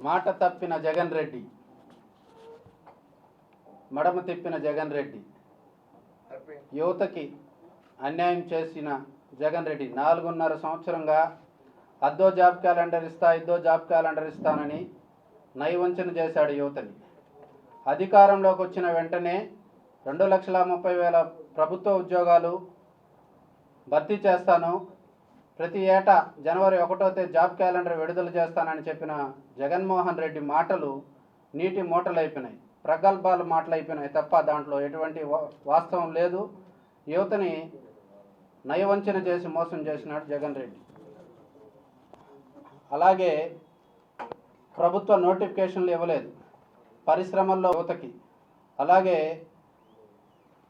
మాట తప్పిన జగన్ రెడ్డి, మడమ తిప్పిన జగన్ రెడ్డి, యువతకి అన్యాయం చేసిన జగన్ రెడ్డి 4.5 సంవత్సరంగా అద్దో జాబ్ క్యాలెండర్ ఇస్తానని నయవంచన చేశాడు యువతని. అధికారంలోకి వచ్చిన వెంటనే 2,30,000 ప్రభుత్వ ఉద్యోగాలు భర్తీ చేస్తాను, ప్రతి ఏటా జనవరి 1వ తేదీ జాబ్ క్యాలెండర్ విడుదల చేస్తానని చెప్పిన జగన్మోహన్ రెడ్డి మాటలు నీటి మూటలైపోయినాయి, ప్రగల్భాలు మాటలైపోయినాయి తప్ప దాంట్లో ఎటువంటి వాస్తవం లేదు. యువతని నయవంచన చేసి మోసం చేసినాడు జగన్ రెడ్డి. అలాగే ప్రభుత్వ నోటిఫికేషన్లు ఇవ్వలేదు పరిశ్రమల్లో యువతకి. అలాగే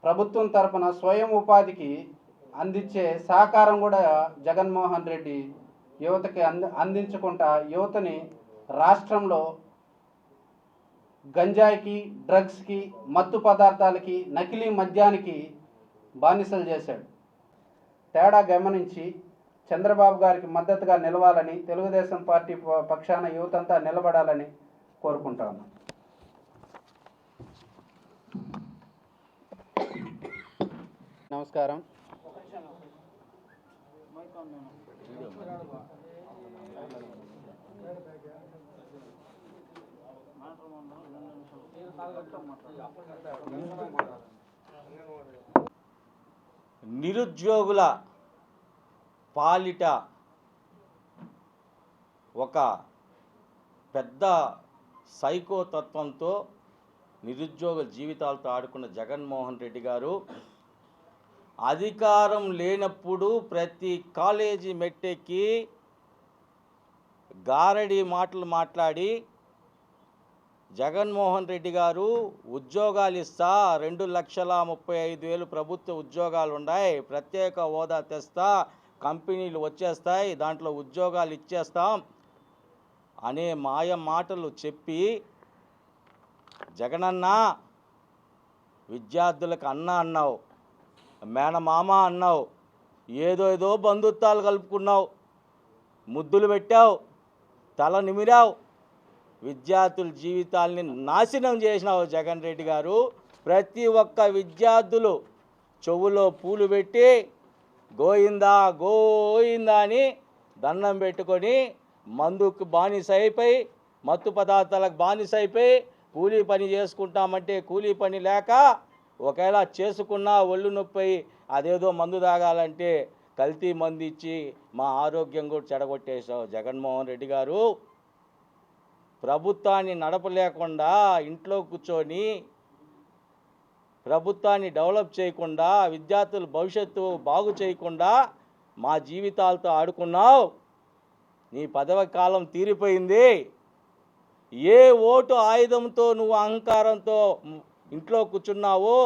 ప్రభుత్వం తరపున స్వయం ఉపాధికి అందించే సహకారం కూడా జగన్మోహన్ రెడ్డి యువతకి అందించకుండా యువతని రాష్ట్రంలో గంజాయికి, డ్రగ్స్కి, మత్తు పదార్థాలకి, నకిలీ మద్యానికి బానిసలు చేశాడు. తేడా గమనించి చంద్రబాబు గారికి మద్దతుగా నిలవాలని, తెలుగుదేశం పార్టీ పక్షాన యువతంతా నిలబడాలని కోరుకుంటాను. నమస్కారం. నిరుద్యోగుల పాలిట ఒక పెద్ద సైకోతత్వంతో నిరుద్యోగ జీవితాలతో ఆడుకున్న జగన్మోహన్ రెడ్డి గారు అధికారం లేనప్పుడు ప్రతి కాలేజీ మెట్టెక్కి గారడి మాటలు మాట్లాడి జగన్మోహన్ రెడ్డి గారు ఉద్యోగాలు ఇస్తా, 2,35,000 ప్రభుత్వ ఉద్యోగాలు ఉన్నాయి, ప్రత్యేక హోదా తెస్తా, కంపెనీలు వచ్చేస్తాయి, దాంట్లో ఉద్యోగాలు ఇచ్చేస్తాం అనే మాయ మాటలు చెప్పి జగనన్న విద్యార్థులకు అన్న అన్నావు, మేనమామ అన్నావు, ఏదో బంధుత్వాలు కలుపుకున్నావు, ముద్దులు పెట్టావు, తల నిమిరావు, విద్యార్థుల జీవితాల్ని నాశనం చేసినావు జగన్ రెడ్డి గారు. ప్రతి ఒక్క విద్యార్థులు చెవులో పూలు పెట్టి గోయిందా గోయిందా అని దండం పెట్టుకొని మందుకు బానిస అయిపోయి, మత్తు పదార్థాలకు బానిస అయిపోయి, కూలీ పని చేసుకుంటామంటే కూలీ పని లేక, ఒకవేళ చేసుకున్నా ఒళ్ళు నొప్పి అదేదో మందు తాగాలంటే కల్తీ మందు ఇచ్చి మా ఆరోగ్యం కూడా చెడగొట్టేశావు జగన్మోహన్ రెడ్డి గారు. ప్రభుత్వాన్ని నడపలేకుండా ఇంట్లో కూర్చొని ప్రభుత్వాన్ని డెవలప్ చేయకుండా, విద్యార్థుల భవిష్యత్తు బాగు చేయకుండా మా జీవితాలతో ఆడుకున్నావు. నీ పదవి కాలం తీరిపోయింది. ఏ ఓటు ఆయుధంతో నువ్వు అహంకారంతో ఇంట్లో కూర్చున్నావో,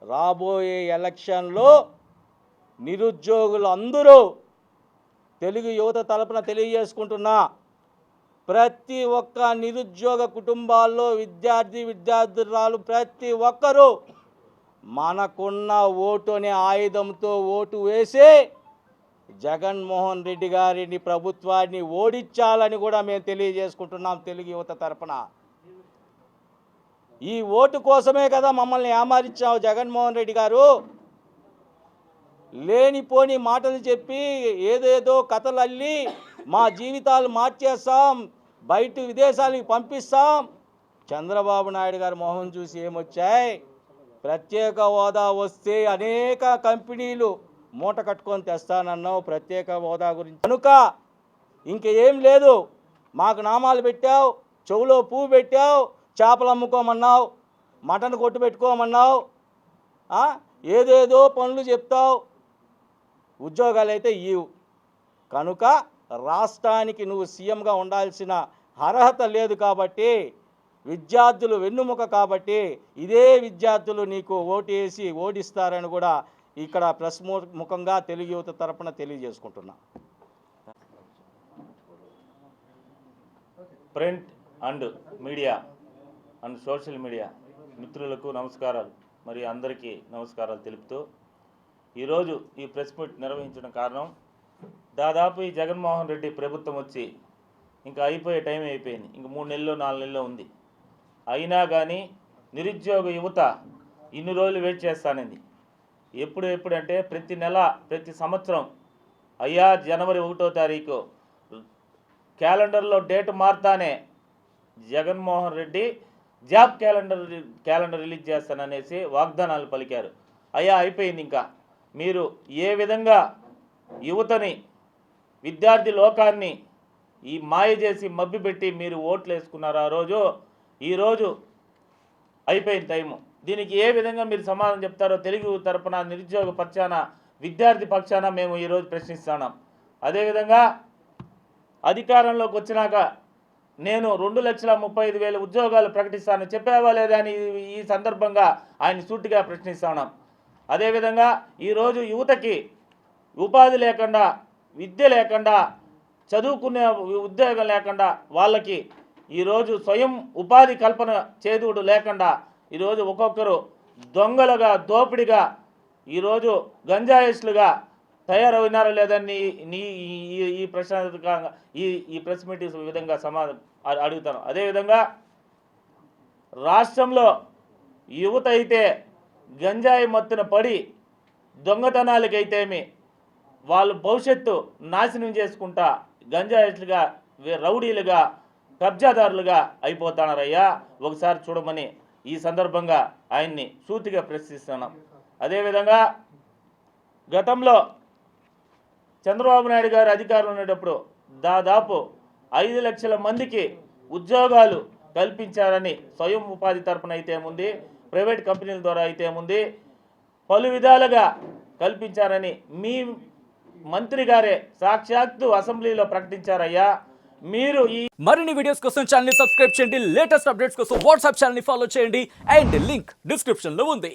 రాబోయే ఎలక్షన్లో నిరుద్యోగులు అందరూ తెలుగు యువత తరపున తెలియజేసుకుంటున్నా, ప్రతి ఒక్క నిరుద్యోగ కుటుంబాల్లో విద్యార్థురాలు ప్రతి ఒక్కరూ మనకున్న ఓటు అనే ఆయుధంతో ఓటు వేసి జగన్మోహన్ రెడ్డి గారిని ప్రభుత్వాన్ని ఓడించాలని కూడా మేము తెలియజేసుకుంటున్నాం తెలుగు యువత తరపున. ఈ ఓటు కోసమే కదా మమ్మల్ని ఏమారించావు జగన్మోహన్ రెడ్డి గారు. లేనిపోని మాటలు చెప్పి ఏదేదో కథలు అల్లి మా జీవితాలు మార్చేస్తాం, బయట విదేశాలకు పంపిస్తాం. చంద్రబాబు నాయుడు గారి మొహం చూసి ఏమొచ్చాయి? ప్రత్యేక హోదా వస్తే అనేక కంపెనీలు మూట కట్టుకొని తెస్తానన్నావు ప్రత్యేక హోదా గురించి. కనుక ఇంకేం లేదు, మాకు నామాలు పెట్టావు, చెవులో పువ్వు పెట్టావు, చేపలు అమ్ముకోమన్నావు, మటన్ కొట్టు పెట్టుకోమన్నావు, ఏదేదో పనులు చెప్తావు, ఉద్యోగాలు అయితే ఇవ్వు. కనుక రాష్ట్రానికి నువ్వు సీఎంగా ఉండాల్సిన అర్హత లేదు కాబట్టి, విద్యార్థులు వెన్నుముక కాబట్టి ఇదే విద్యార్థులు నీకు ఓటు వేసి ఓడిస్తారని కూడా ఇక్కడ ప్రెస్ ముఖంగా తెలుగు యువత తరపున తెలియజేసుకుంటున్నా. Print and media and social media మిత్రులకు నమస్కారాలు, మరి అందరికీ నమస్కారాలు తెలుపుతూ ఈరోజు ఈ ప్రెస్ మీట్ నిర్వహించడం కారణం, దాదాపు ఈ జగన్మోహన్ రెడ్డి ప్రభుత్వం వచ్చి ఇంకా అయిపోయే టైం అయిపోయింది. ఇంక 3 నెలలు 4 నెలలు ఉంది. అయినా కానీ నిరుద్యోగ యువత ఇన్ని రోజులు వెయిట్ చేస్తానండి. ఎప్పుడంటే ప్రతి నెల ప్రతి సంవత్సరం అయ్యా జనవరి 1వ తారీఖు క్యాలెండర్లో డేట్ మారుతానే Jaganmohan Reddy job calendar release చేస్తాననేసి వాగ్దానాలు పలికారు. అయ్యా అయిపోయింది. ఇంకా మీరు ఏ విధంగా యువతని విద్యార్థి లోకాన్ని ఈ మాయ చేసి మభ్యపెట్టి మీరు ఓట్లు వేసుకున్నారు ఆ రోజు, ఈరోజు అయిపోయిన టైము. దీనికి ఏ విధంగా మీరు సమాధానం చెప్తారో తెలుగు తరపున నిరుద్యోగ పక్షాన విద్యార్థి పక్షాన మేము ఈరోజు ప్రశ్నిస్తున్నాం. అదేవిధంగా అధికారంలోకి వచ్చినాక నేను 2,35,000 ఉద్యోగాలు ప్రకటిస్తాను చెప్పావా లేదా అని ఈ సందర్భంగా ఆయన సూటిగా ప్రశ్నిస్తున్నాం. అదేవిధంగా ఈరోజు యువతకి ఉపాధి లేకుండా, విద్య లేకుండా, చదువుకునే ఉద్యోగం లేకుండా, వాళ్ళకి ఈరోజు స్వయం ఉపాధి కల్పన చేదుడు లేకుండా ఈరోజు ఒక్కొక్కరు దొంగలుగా, దోపిడిగా, ఈరోజు గంజాయిస్టులుగా తయారైనారో లేదని ఈ ప్రశ్న ఈ ప్రెస్ మీటింగ్స్ విధంగా సమాధానం అడుగుతాను. అదేవిధంగా రాష్ట్రంలో యువత అయితే గంజాయి మత్తున పడి దొంగతనాలకైతేమి వాళ్ళు భవిష్యత్తు నాశనం చేసుకుంటా గంజాయిస్టులుగా, రౌడీలుగా, కబ్జాదారులుగా అయిపోతున్నారయ్యా. ఒకసారి చూడమని ఈ సందర్భంగా ఆయన్ని సూటిగా ప్రశ్నిస్తున్నాం. అదేవిధంగా గతంలో చంద్రబాబు నాయుడు గారు అధికారంలో ఉండేటప్పుడు దాదాపు 5 లక్షల మందికి ఉద్యోగాలు కల్పించారని స్వయం ఉపాధి తరపున అయితే ఏముంది, ప్రైవేట్ కంపెనీల ద్వారా అయితే ఏముంది, పలు విధాలుగా కల్పించారని మీ మంత్రి గారే సాక్షాత్తు అసెంబ్లీలో ప్రకటించారయ్యా. మీరు ఈ మరిన్ని వీడియోస్ కోసం ఛానల్ ని సబ్స్క్రైబ్ చేయండి, లేటెస్ట్ అప్డేట్స్ కోసం వాట్సాప్ ఛానల్ ని ఫాలో చేయండి అండ్ లింక్ డిస్క్రిప్షన్ లో ఉంది.